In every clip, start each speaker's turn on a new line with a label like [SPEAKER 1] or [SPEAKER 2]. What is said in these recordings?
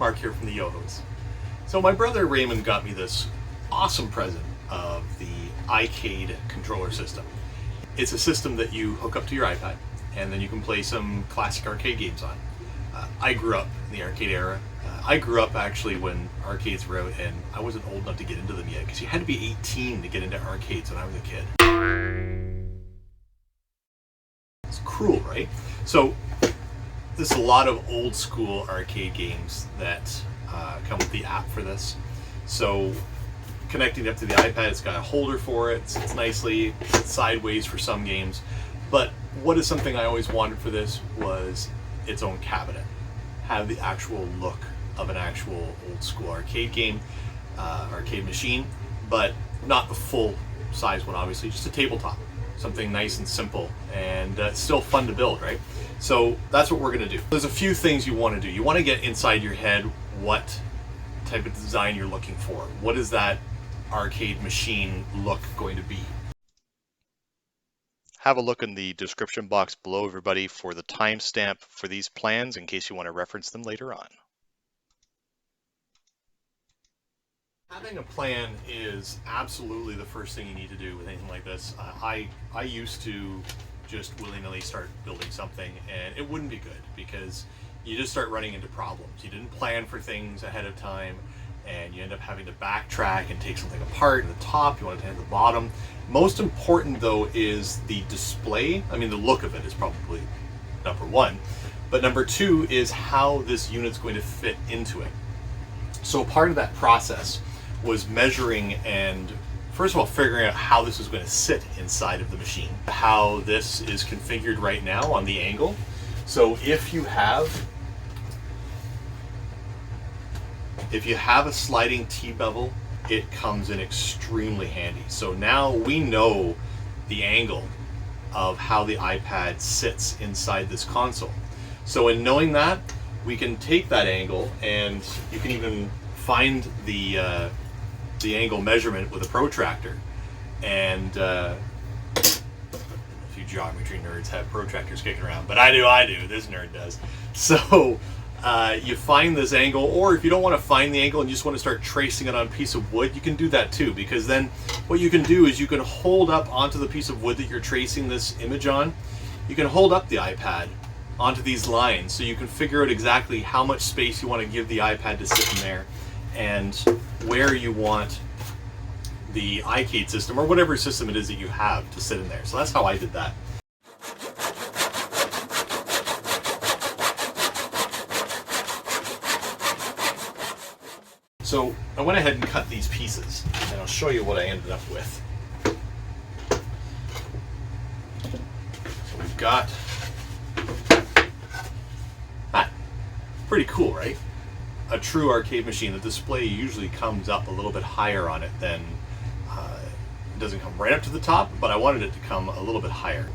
[SPEAKER 1] Mark here from the Yohos. So my brother Raymond got me this awesome present of the iCade controller system. It's a system that you hook up to your iPad and then you can play some classic arcade games on. I grew up in the arcade era. I grew up actually when arcades were out and I wasn't old enough to get into them yet because you had to be 18 to get into arcades when I was a kid. It's cruel, right? So there's a lot of old school arcade games that come with the app for this. So connecting it up to the iPad, it's got a holder for it, sits nicely, sits sideways for some games. But what is something I always wanted for this was its own cabinet. Have the actual look of an actual old school arcade game, arcade machine, but not the full size one obviously, just a tabletop. Something nice and simple and still fun to build, right? So that's what we're gonna do. There's a few things you wanna do. You wanna get inside your head what type of design you're looking for. What is that arcade machine look going to be?
[SPEAKER 2] Have a look in the description box below, everybody, for the timestamp for these plans in case you want to reference them later on.
[SPEAKER 1] Having a plan is absolutely the first thing you need to do with anything like this. I used to just willy-nilly start building something and it wouldn't be good because you just start running into problems. You didn't plan for things ahead of time and you end up having to backtrack and take something apart in the top, you want to take the bottom. Most important though is the display. I mean, the look of it is probably number one, but number two is how this unit's going to fit into it. So part of that process was measuring and first of all figuring out how this is going to sit inside of the machine, how this is configured right now on the angle. So if you have a sliding T-bevel, it comes in extremely handy. So now we know the angle of how the iPad sits inside this console. So in knowing that, we can take that angle and you can even find the angle measurement with a protractor. And a few geometry nerds have protractors kicking around, but I do, this nerd does. So you find this angle, or if you don't want to find the angle and you just want to start tracing it on a piece of wood, you can do that too, because then what you can do is you can hold up onto the piece of wood that you're tracing this image on, you can hold up the iPad onto these lines so you can figure out exactly how much space you want to give the iPad to sit in there and where you want the iCade system or whatever system it is that you have to sit in there. So that's how I did that. So I went ahead and cut these pieces and I'll show you what I ended up with. So we've got that. Pretty cool, right? A true arcade machine. The display usually comes up a little bit higher on it than, it doesn't come right up to the top, but I wanted it to come a little bit higher.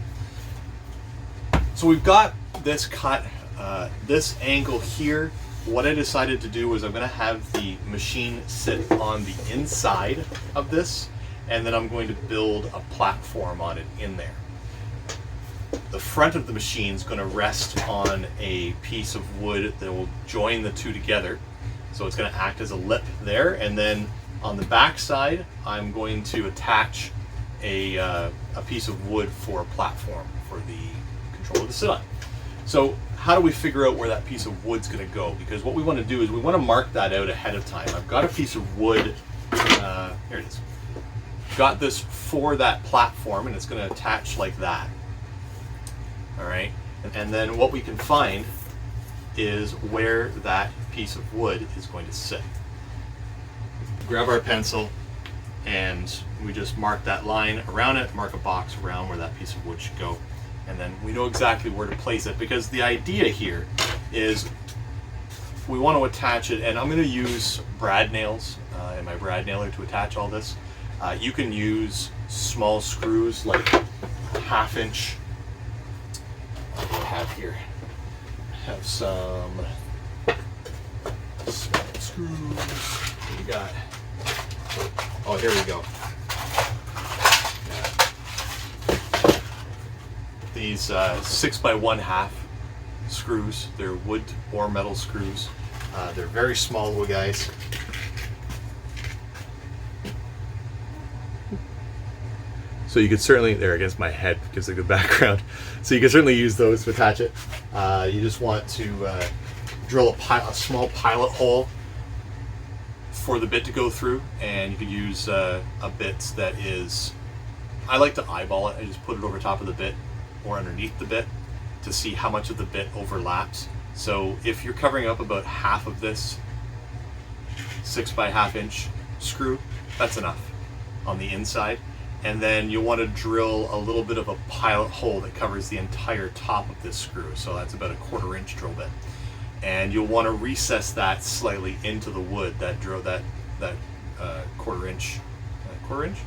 [SPEAKER 1] So we've got this cut, this angle here. What I decided to do was I'm going to have the machine sit on the inside of this, and then I'm going to build a platform on it in there. The front of the machine is going to rest on a piece of wood that will join the two together. So it's going to act as a lip there, and then on the back side I'm going to attach a piece of wood for a platform for the controller to sit on. So how do we figure out where that piece of wood's going to go? Because what we want to do is we want to mark that out ahead of time. I've got a piece of wood, here it is. Got this for that platform and it's going to attach like that. All right, and then what we can find is where that piece of wood is going to sit. Grab our pencil and we just mark that line around it, mark a box around where that piece of wood should go. And then we know exactly where to place it, because the idea here is we want to attach it, and I'm going to use brad nails and my brad nailer to attach all this. You can use small screws like 1/2 inch. What do I have here? I have some small screws. What do we got? Oh, here we go. These 6 by 1/2 screws. They're wood or metal screws. They're very small little guys. So you could certainly, there against my head because of the background. So you can certainly use those to attach it. You just want to drill a small pilot hole for the bit to go through, and you could use a bit that is, I like to eyeball it. I just put it over top of the bit or underneath the bit to see how much of the bit overlaps. So if you're covering up about half of this 6x1/2 inch screw, that's enough on the inside. And then you'll want to drill a little bit of a pilot hole that covers the entire top of this screw. So that's about a 1/4 inch drill bit. And you'll want to recess that slightly into the wood, that 1/4 inch, quarter inch?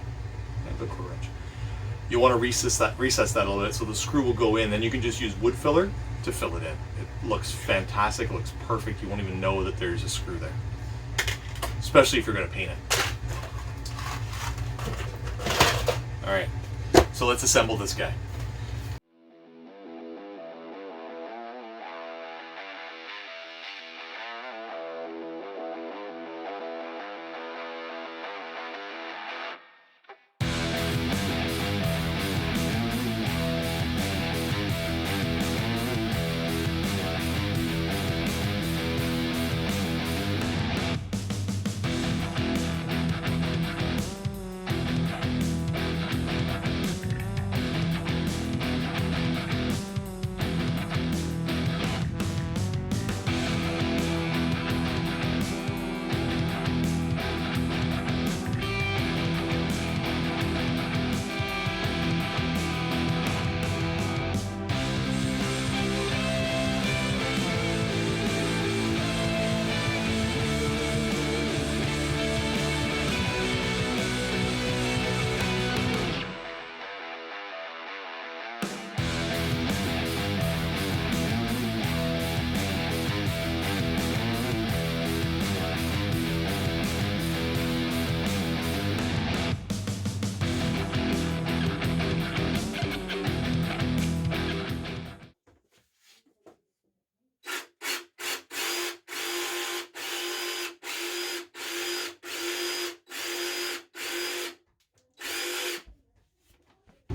[SPEAKER 1] Yeah, about 1/4 inch. You want to recess that a little bit so the screw will go in. Then you can just use wood filler to fill it in. It looks fantastic, it looks perfect. You won't even know that there's a screw there, especially if you're going to paint it. All right, so let's assemble this guy.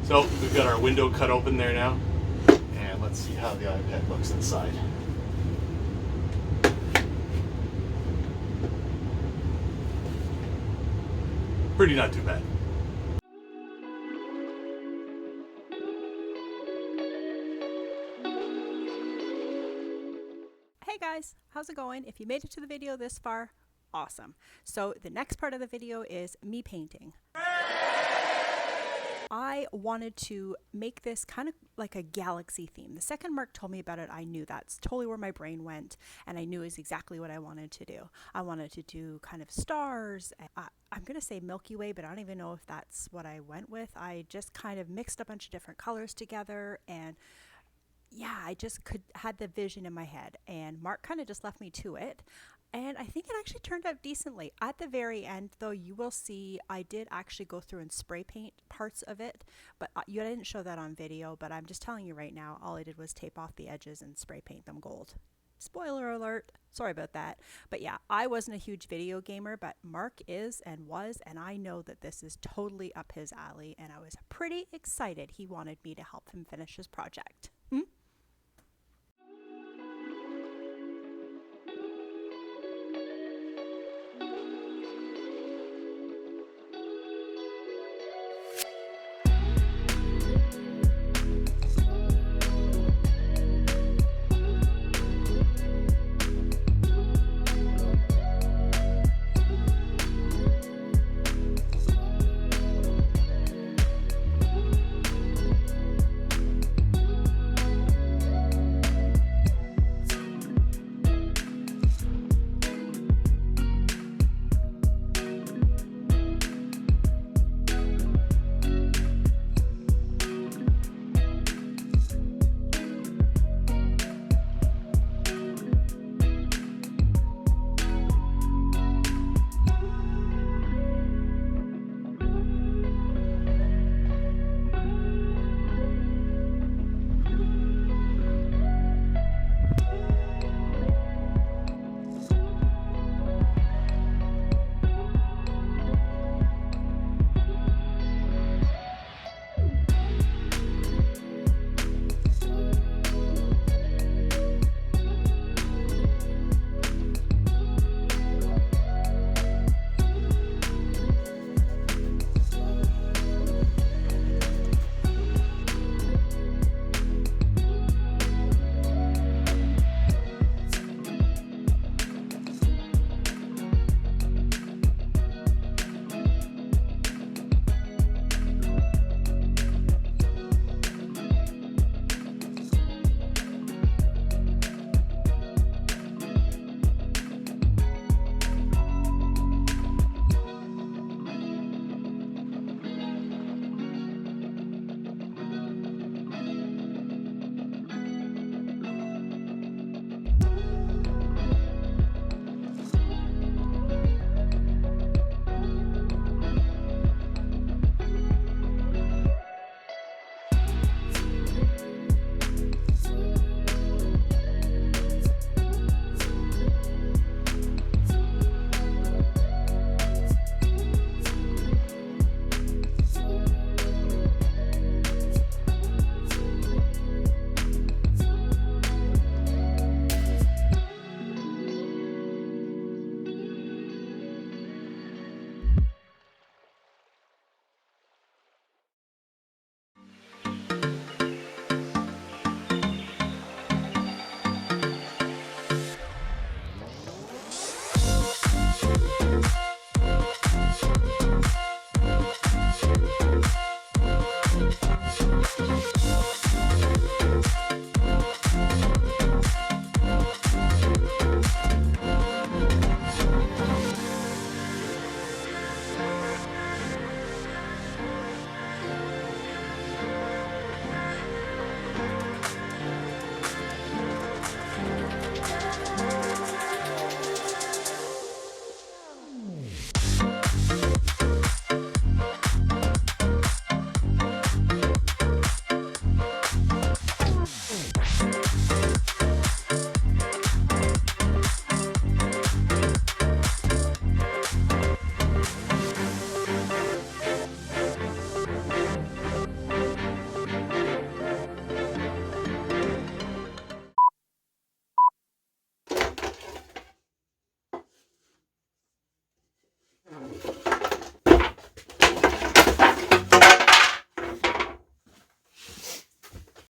[SPEAKER 1] So we've got our window cut open there now, and let's see how the iPad looks inside. Pretty not too bad.
[SPEAKER 3] Hey guys, how's it going? If you made it to the video this far, awesome. So the next part of the video is me painting. I wanted to make this kind of like a galaxy theme. The second Mark told me about it, I knew that's totally where my brain went, and I knew is exactly what I wanted to do. I wanted to do kind of stars. I'm going to say Milky Way, but I don't even know if that's what I went with. I just kind of mixed a bunch of different colors together, and yeah, I just had the vision in my head, and Mark kind of just left me to it. And I think it actually turned out decently. At the very end, though, you will see I did actually go through and spray paint parts of it, but I didn't show that on video, but I'm just telling you right now, all I did was tape off the edges and spray paint them gold. Spoiler alert, sorry about that. But yeah, I wasn't a huge video gamer, but Mark is and was, and I know that this is totally up his alley, and I was pretty excited he wanted me to help him finish his project.